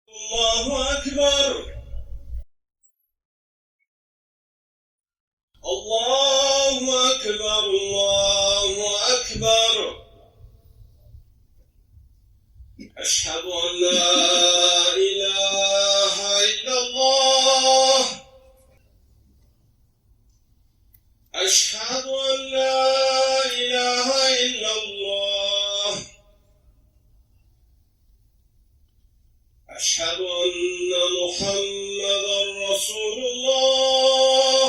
الله أكبر. الله أكبر. الله أكبر. أشهد أن لا إله إلا الله. أشهد أن لا إله إلا الله. أشهد أن محمدا رسول الله.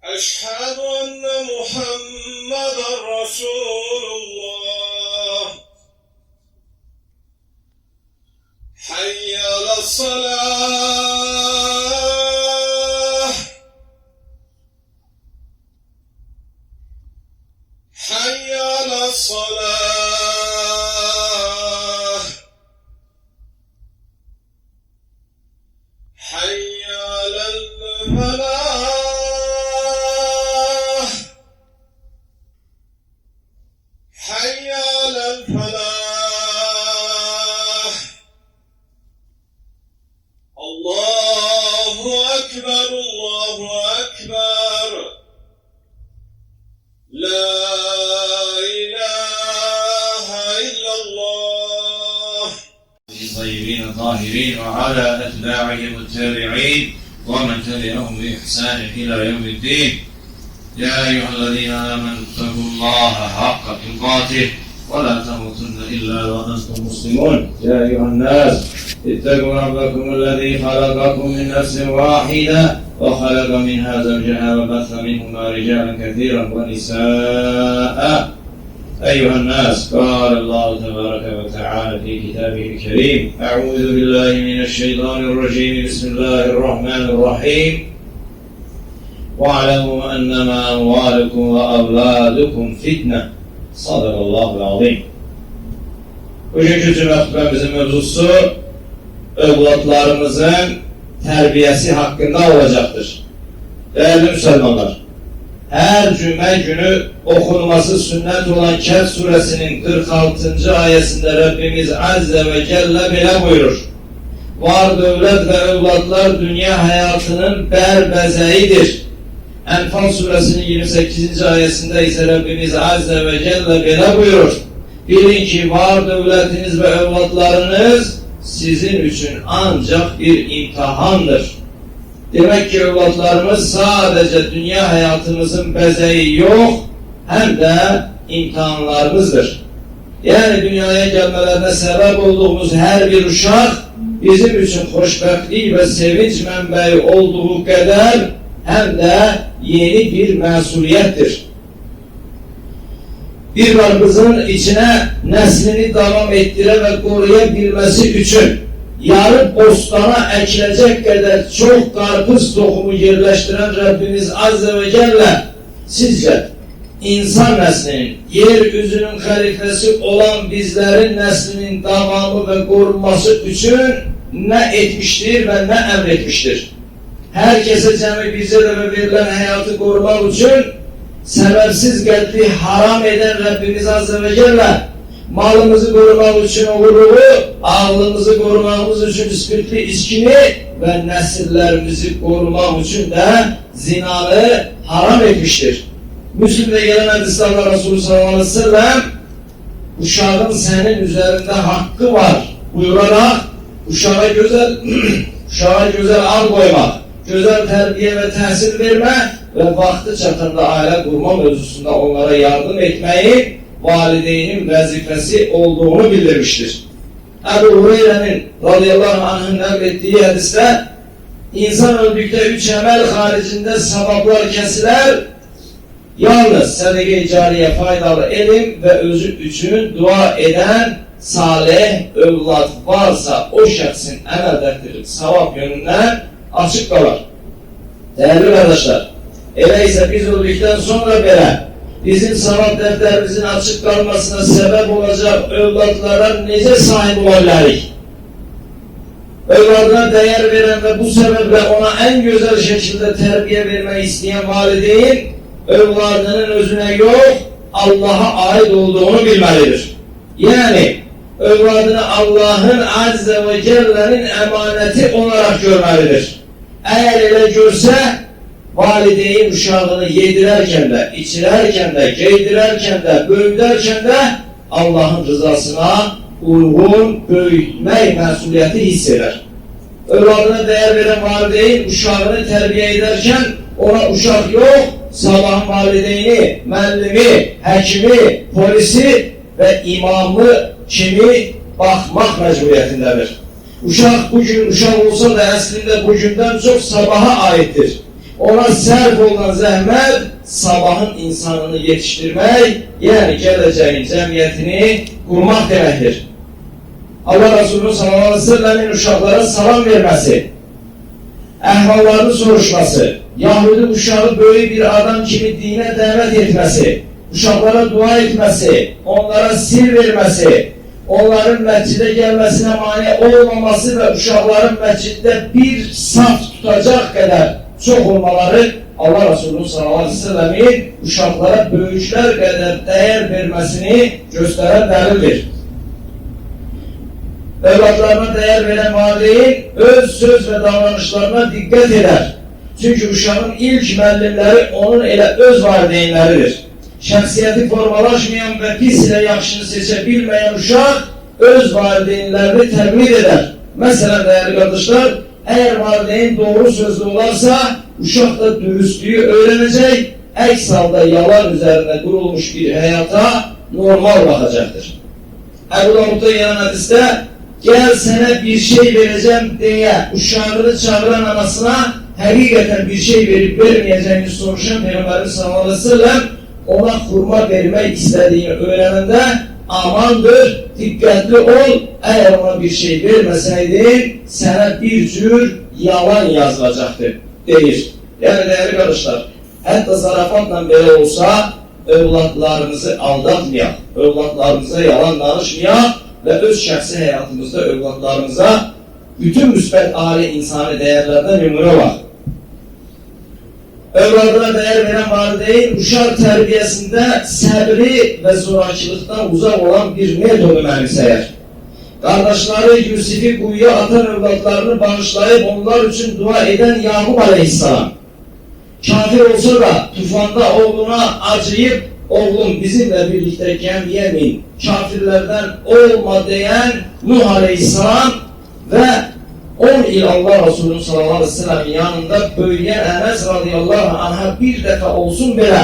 أشهد أن محمدا رسول الله. حي على الصلاة. حي على الصلاة. حي على الفلاح. حي على الفلاح. الله أكبر. الله أكبر. لا إله إلا الله. طيبين طاهرين وعلى أتباعهم التابعين ومن تبعهم بإحسان إلى يوم الدين. يا أيها الذين آمنوا اتقوا الله حق تقاته ولا تموتن إلا وأنتم مسلمون. يا أيها الناس اتقوا ربكم الذي خلقكم من نفس واحدة وخلق منها زوجها وبث منهما رجالا كثيرا ونساء. أيها الناس، قال الله تبارك وتعالى في كتابه الكريم: أعوذ بالله من الشيطان الرجيم. بسم الله الرحمن الرحيم. واعلموا أنما أموالكم وأولادكم فتنة. Sadakallahul azim. Bugünkü cümle hutbemizin mevzusu evlatlarımızın terbiyesi hakkında olacaktır. Değerli Müslümanlar, her cuma günü okunması sünnet olan Kehf suresinin 46. ayetinde Rabbimiz Azze ve Celle bile buyurur: var devlet ve evlatlar dünya hayatının berbezeğidir. Enfal suresinin 28. ayetinde ise Rabbimiz Azze ve Celle bile buyurur: bilin ki var devletiniz ve evlatlarınız sizin için ancak bir imtihandır. Demek ki evlatlarımız sadece dünya hayatımızın bezeği yok, hem de imtihanlarımızdır. Yani dünyaya gelmelerine sebep olduğumuz her bir uşak bizim için hoşbehtlik ve sevinç menbeği olduğu kadar hem de yeni bir mesuliyettir. Bir varlığın içine neslini devam ettire ve koruyabilmesi için yarı bostana ekilecek kadar çok karpuz tohumu yerleştiren Rabbimiz Azze ve Celle sizce insan neslinin, yeryüzünün halifesi olan bizlerin neslinin devamı ve korunması için ne etmiştir ve ne emretmiştir? Herkese cemi bize de verilen hayatı korumak için sebepsiz geldiği haram eden Rabbimiz Azze ve Celle malımızı korumak için oğurluğu, ağlığımızı korumamız için spirtli içkini ve nesillerimizi korumak için de zinalı haram etmiştir. Müslim'de gelen hadislerle Resulü sallallahu aleyhi ve sellem uşağın senin üzerinde hakkı var buyurarak uşağa güzel al koymak, güzel terbiye ve tahsil verme ve vakti çatında aile kurma mevzusunda onlara yardım etmeyi valideynin vazifesi olduğunu bildirmiştir. Ebu Hureyre'nin radıyallahu anh'ın naklettiği hadiste insan öldükte 3 emel haricinde sevaplar kesiler, yalnız sedeke-i cariye faydalı elim ve özü için dua eden salih evlat varsa o şahsın emel defteri sevap yönünden açık kalır. Değerli kardeşler, öyleyse biz öldükten sonra bile bizim sevap defterimizin açık kalmasına sebep olacak evlatlara nece sahip olabiliriz? Evladına değer veren ve bu sebeple ona en güzel şekilde terbiye vermeyi isteyen valideyn evladının özüne yok, Allah'a ait olduğunu bilmelidir. Yani övladını Allah'ın Azze ve Celle'nin emaneti olarak görmelidir. Eğer öyle görse, valideyn uşağını yedirerken de, içirerken de, giydirerken de, böyüderken de Allah'ın rızasına uygun böyütmek mesuliyeti hisseder. Övladına değer veren valideyn uşağını terbiye ederken ona uşak yok, sabahın valideyni, müellimi, hekimi, polisi ve imamı kimi bakmak mecburiyetindedir. Uşak bugün uşak olsa da aslında bugünden çok sabaha aittir. Ona sərf olan zəhmət sabahın insanını yetiştirmək, yani geleceğin cemiyetini kurmak demektir. Allah Resulü sallallahu aleyhi ve sellemin uşaklara salam vermesi, əhvallarını soruşması, Yahudi uşağı böyle bir adam kimi dine davet etmesi, uşaklara dua etmesi, onlara sil vermesi, onların mescide gelmesine mani olmaması ve uşakların mescidde bir saf tutacak kadar çok olmaları Allah Resulü sallallahu aleyhi ve sellemin uşaklara böyükler kadar değer vermesini gösteren delildir. Evlatlarına değer veren valideyn öz söz ve davranışlarına dikkat eder. Çünkü uşağın ilk müəllimləri onun elə öz valideynləridir. Şəxsiyyəti formalaşmayan ve pis ile yaxşını seçe bilmeyen uşaq öz valideynlərini təqlid eder. Mesela değerli kardeşler, eğer valideyn doğru sözlü olarsa uşaq da dürüstlüğü öğrenecek, əks halda yalan üzerine kurulmuş bir hayata normal bakacaktır. Ebu Davud'da gelen hadiste, gel sana bir şey vereceğim diye uşağını çağıran anasına hakikaten bir şey verip vermeyeceğini soruşan Peygamberimiz sallallahu aleyhi ve sellem ona hurma vermek istediğini öğrenende amandır, dikkatli ol, eğer ona bir şey vermeseydin sana bir tür yalan yazılacaktır deyir. Yani değerli kardeşler, hatta zarafatla böyle olsa evlatlarımızı aldatmayak, evlatlarımıza yalan danışmayak ve öz şəxsi hayatımızda evlatlarımıza bütün müsbət âli insani değerlerden numune var. Evladına değer veren valideyn uşaq terbiyesinde səbri ve zorakılıktan uzak olan bir metodu mənimsəyər. Kardeşleri Yusuf'u kuyuya atan evlatlarını bağışlayıp onlar için dua eden Yakup aleyhisselam. Kafir olsa da tufanda oğluna acıyıp oğlum bizimle birlikte gemiye bin, kafirlerden olma diyen Nuh aleyhisselam ve 10 yıl Allah Resulü sallallahu aleyhi ve sellem'in yanında böyleyen Enes radıyallahu anh'a bir defa olsun böyle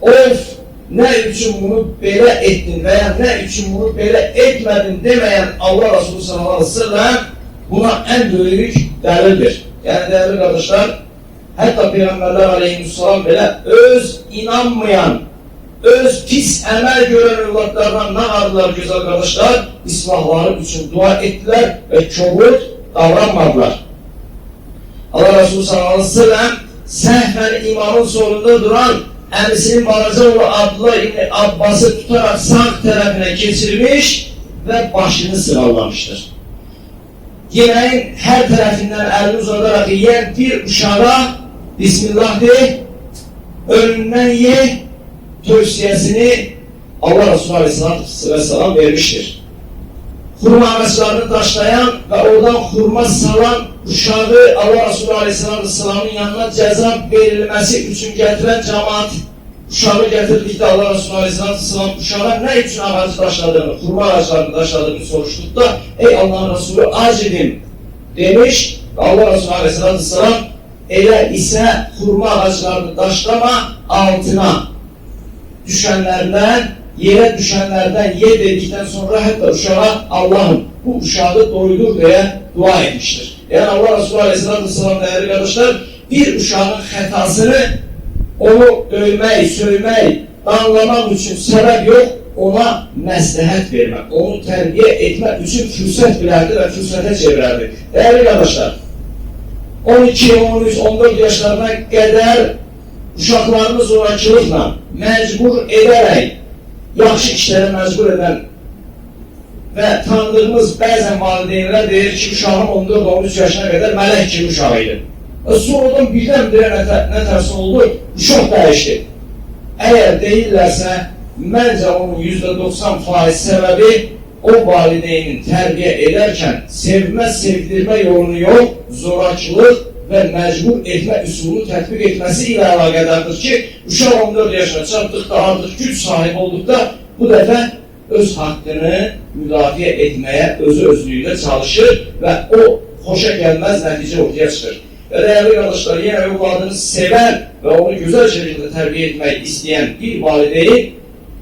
of ne için bunu böyle ettin veya ne için bunu böyle etmedin demeyen Allah Resulü sallallahu aleyhi ve sellem buna en büyük delildir. Yani değerli kardeşler, hatta Peygamberler aleyhisselam böyle öz inanmayan, öz pis emel gören evlatlardan ne vardılar güzel kardeşler? İslahları için dua ettiler ve çobuk davranmadılar. Allah Resulü sallallahu aleyhi ve sellem sehven imamın solunda duran emisinin Balacaoğlu Abdullah İbni Abbas'ı tutarak sağ tarafına geçirmiş ve başını sıralamıştır. Yemeğin her tarafından elini uzatarak yiyen bir uşağa Bismillah de, önünden ye tövsiyesini Allah Resulü aleyhisselatü vesselam vermiştir. Hurma ağaçlarını taşlayan ve oradan hurma salan uşağı Allah Resulü aleyhisselatü vesselamın yanına ceza verilmesi için getiren cemaat uşağı getirdikte Allah Resulü aleyhisselatü vesselam uşağa ne için ağacı taşladığını, hurma ağaçlarını taşladığını soruştukta ey Allah'ın Resulü acıdım demiş ve Allah Resulü aleyhisselatü vesselam elə ise hurma ağaçlarını taşlama altına düşenlerden, yere düşenlerden ye dedikten sonra hatta uşağa Allah'ım bu uşağı doydur diye dua etmiştir. Yani Allah Resulü aleyhisselatü vesselam değerli kardeşler bir uşağın hatasını onu dövmek, sövmek, danlamak için sebep yok, ona məsləhət vermek, onu terbiye etmek için fürsət bilərdi ve fürsətə çevirərdi. Değerli kardeşler, 12, 13, 14 yaşlarına kadar uşaqlarını zorakılıqla mecbur ederek yaxşı işlere mecbur eden ve tanıdığımız bəzən valideynlər deyir ki, uşağım 14-13 yaşına kadar mələk kimi uşağıydı. Sonradan birdən-birə nə tərsi oldu, uşaq dəyişdi. Eğer değillerse, məncə onun %90% səbəbi o valideynin tərbiyə edərkən sevmə, sevdirmə yolunu yox, zorakılıq və məcbur etmə üsulunu tətbiq etməsi ilə əlaqədardır ki, uşaq 14 yaşına çatdıqda, artıq güc sahibi olduqda bu dəfə öz haqqını müdafiə etməyə özü-özlüyündə çalışır və o xoşa gəlməz nəticə ortaya çıxır. Və dəyərli qardaşlar, yenə övladını sevər və onu gözəl şəkildə tərbiyə etmək istəyən bir valideyn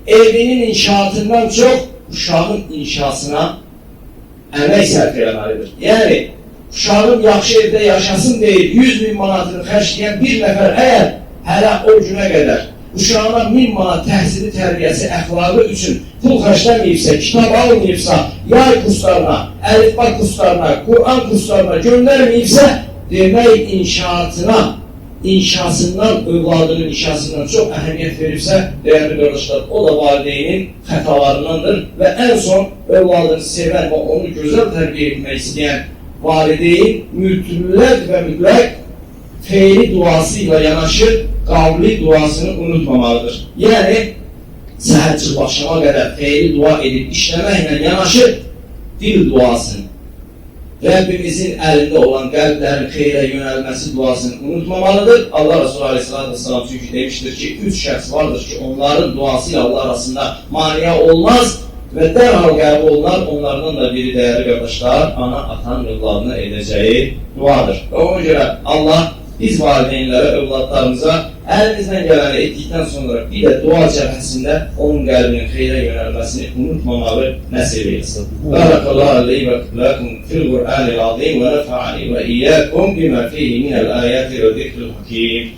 evinin inşaatından çox uşağın inşasına əmək sərf eləməlidir. Yəni, uşağın yaxşı evdə yaşasın deyib 100.000 manatını xərcləyən bir nəfər əgər hələ o günə qədər uşağına 1000 manat təhsili, tərbiyəsi, əxlaqı üçün pul xərcləməyibsə, kitab almayıbsa, yay kurslarına, əlifba kurslarına, Qur'an kurslarına göndərməyibsə, demək inşasından, övladının inşasından çox əhəmiyyət veribsə, dəyərli qardaşlar, o da valideynin xətalarındandır və ən son övladını sevən və onu gözəl tərbiyə etmək istəyən valideyn mütləq və mütləq feili duası ilə yanaşı qavli duasını unutmamalıdır. Yəni, səhərcik başlama qədər feili dua edib işləməklə yanaşı dil duasını, Rəbbimizin əlində olan qəlblərin xeyrə yönəlməsi duasını unutmamalıdır. Allah Resulü Aleyhisselatü Vesselam çünki demişdir ki, 3 şəxs vardır ki, onların duası ilə Allah arasında maniyə olmaz və dərhal qəbul olunar. Onlardan da biri dəyərli qardaşlar, ana, atan, övladına edəcəyi duadır. Və ona görə Allah biz valideynlərə, övladlarımıza əlimizdən gələni etdikdən sonra bir də dua cəbhəsində onun qəlbinin xeyrə yönəlməsini unutmamalı nəsib etsin. Barakallahu aleyhi və lakum fil Qur'anil azim və nefa'ani və iyyəkum bimə fihi minəl ayəti və zikril hakim.